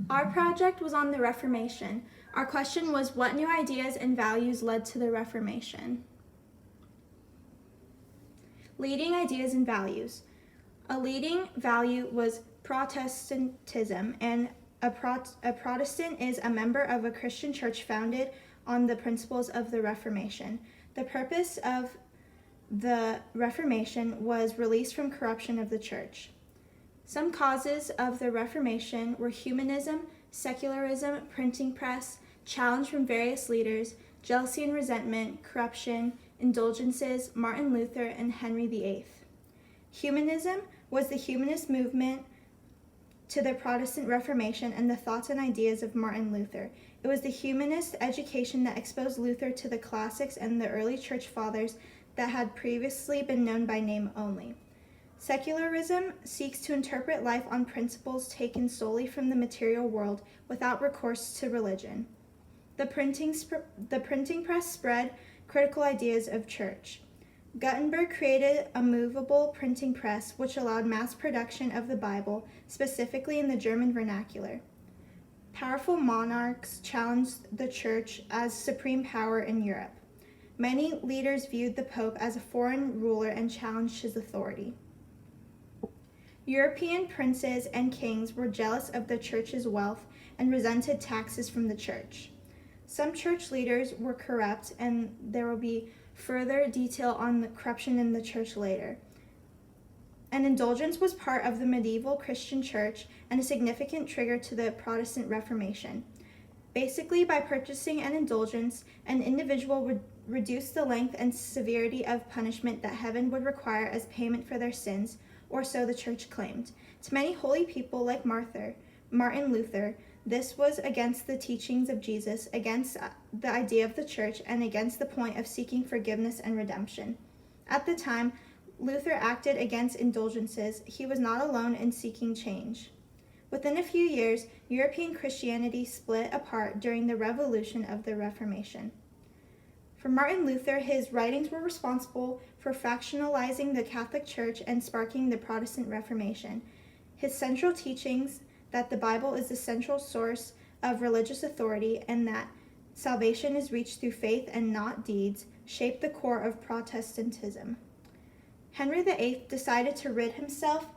Our project was on the Reformation. Our question was, what new ideas and values led to the Reformation? Leading ideas and values. A leading value was Protestantism, and a Protestant is a member of a Christian church founded on the principles of the Reformation. The purpose of the Reformation was release from corruption of the church. Some causes of the Reformation were humanism, secularism, printing press, challenge from various leaders, jealousy and resentment, corruption, indulgences, Martin Luther, and Henry VIII. Humanism was the humanist movement to the Protestant Reformation and the thoughts and ideas of Martin Luther. It was the humanist education that exposed Luther to the classics and the early church fathers that had previously been known by name only. Secularism seeks to interpret life on principles taken solely from the material world without recourse to religion. The printing press spread critical ideas of church. Gutenberg created a movable printing press which allowed mass production of the Bible, specifically in the German vernacular. Powerful monarchs challenged the church as supreme power in Europe. Many leaders viewed the Pope as a foreign ruler and challenged his authority. European princes and kings were jealous of the church's wealth and resented taxes from the church. Some church leaders were corrupt, and there will be further detail on the corruption in the church later. An indulgence was part of the medieval Christian church and a significant trigger to the Protestant Reformation. Basically, by purchasing an indulgence, an individual would reduce the length and severity of punishment that heaven would require as payment for their sins, or so the church claimed. To many holy people like Martin Luther, this was against the teachings of Jesus, against the idea of the church, and against the point of seeking forgiveness and redemption. At the time, Luther acted against indulgences. He was not alone in seeking change. Within a few years, European Christianity split apart during the revolution of the Reformation. For Martin Luther, his writings were responsible for factionalizing the Catholic Church and sparking the Protestant Reformation. His central teachings, that the Bible is the central source of religious authority and that salvation is reached through faith and not deeds, shaped the core of Protestantism. Henry VIII decided to rid himself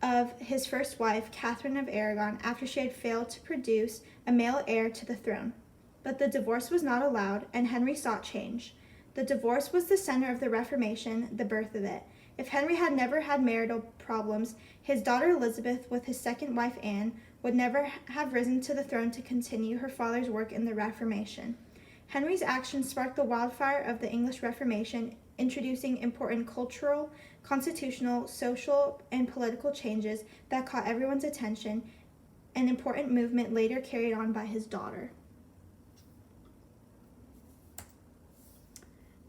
of his first wife, Catherine of Aragon, after she had failed to produce a male heir to the throne. But the divorce was not allowed, and Henry sought change. The divorce was the center of the Reformation, the birth of it. If Henry had never had marital problems, his daughter Elizabeth, with his second wife Anne, would never have risen to the throne to continue her father's work in the Reformation. Henry's actions sparked the wildfire of the English Reformation, introducing important cultural, constitutional, social, and political changes that caught everyone's attention, an important movement later carried on by his daughter.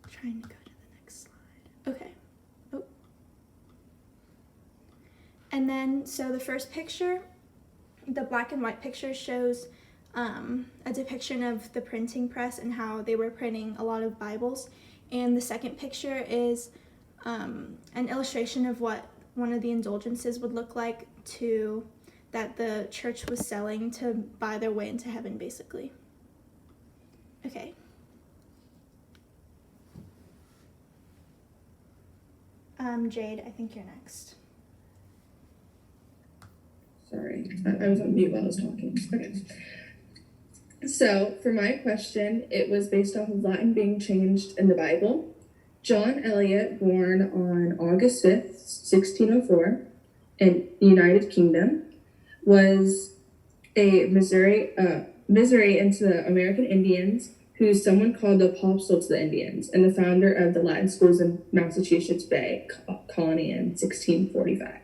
Trying to go to the next slide. Okay. Oh. And then, so the first picture, the black and white picture, shows a depiction of the printing press and how they were printing a lot of Bibles. And the second picture is an illustration of what one of the indulgences would look like that the church was selling to buy their way into heaven, basically. Okay. Jade, I think you're next. Sorry, I was on mute while I was talking. Okay. So, for my question, it was based off of Latin being changed in the Bible. John Eliot, born on August 5th, 1604, in the United Kingdom, was a misery into the American Indians, who someone called the apostle to the Indians, and the founder of the Latin schools in Massachusetts Bay Colony in 1645.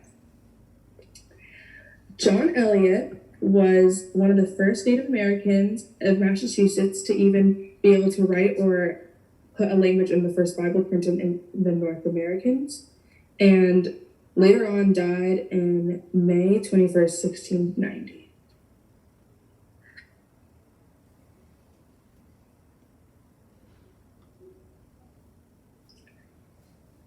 John Eliot was one of the first Native Americans of Massachusetts to even be able to write or put a language in the first Bible printed in the North Americans, and later on died in May 21st, 1690.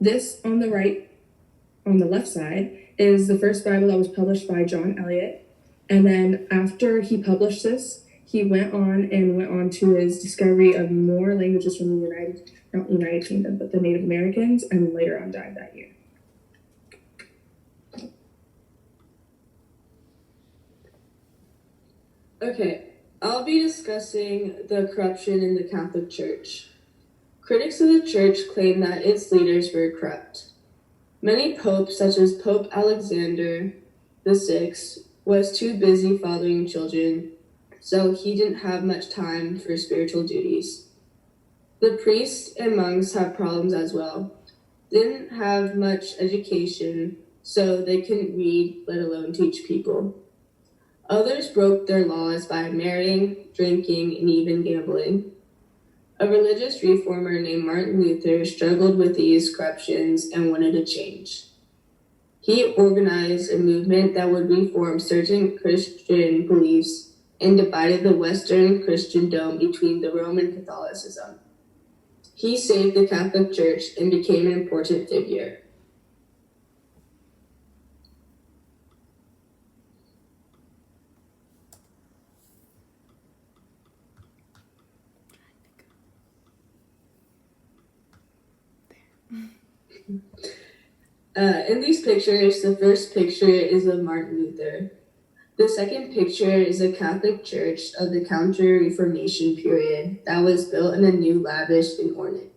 This on the left side, is the first Bible that was published by John Eliot. And then after he published this, he went on to his discovery of more languages from the not United Kingdom, but the Native Americans, and later on died that year. Okay, I'll be discussing the corruption in the Catholic Church. Critics of the Church claim that its leaders were corrupt. Many popes, such as Pope Alexander VI, was too busy fathering children, so he didn't have much time for spiritual duties. The priests and monks have problems as well. They didn't have much education, so they couldn't read, let alone teach people. Others broke their laws by marrying, drinking, and even gambling. A religious reformer named Martin Luther struggled with these corruptions and wanted a change. He organized a movement that would reform certain Christian beliefs and divided the Western Christendom between the Roman Catholicism. He saved the Catholic Church and became an important figure. In these pictures, the first picture is of Martin Luther. The second picture is a Catholic church of the Counter-Reformation period that was built in a new, lavish, and ornate.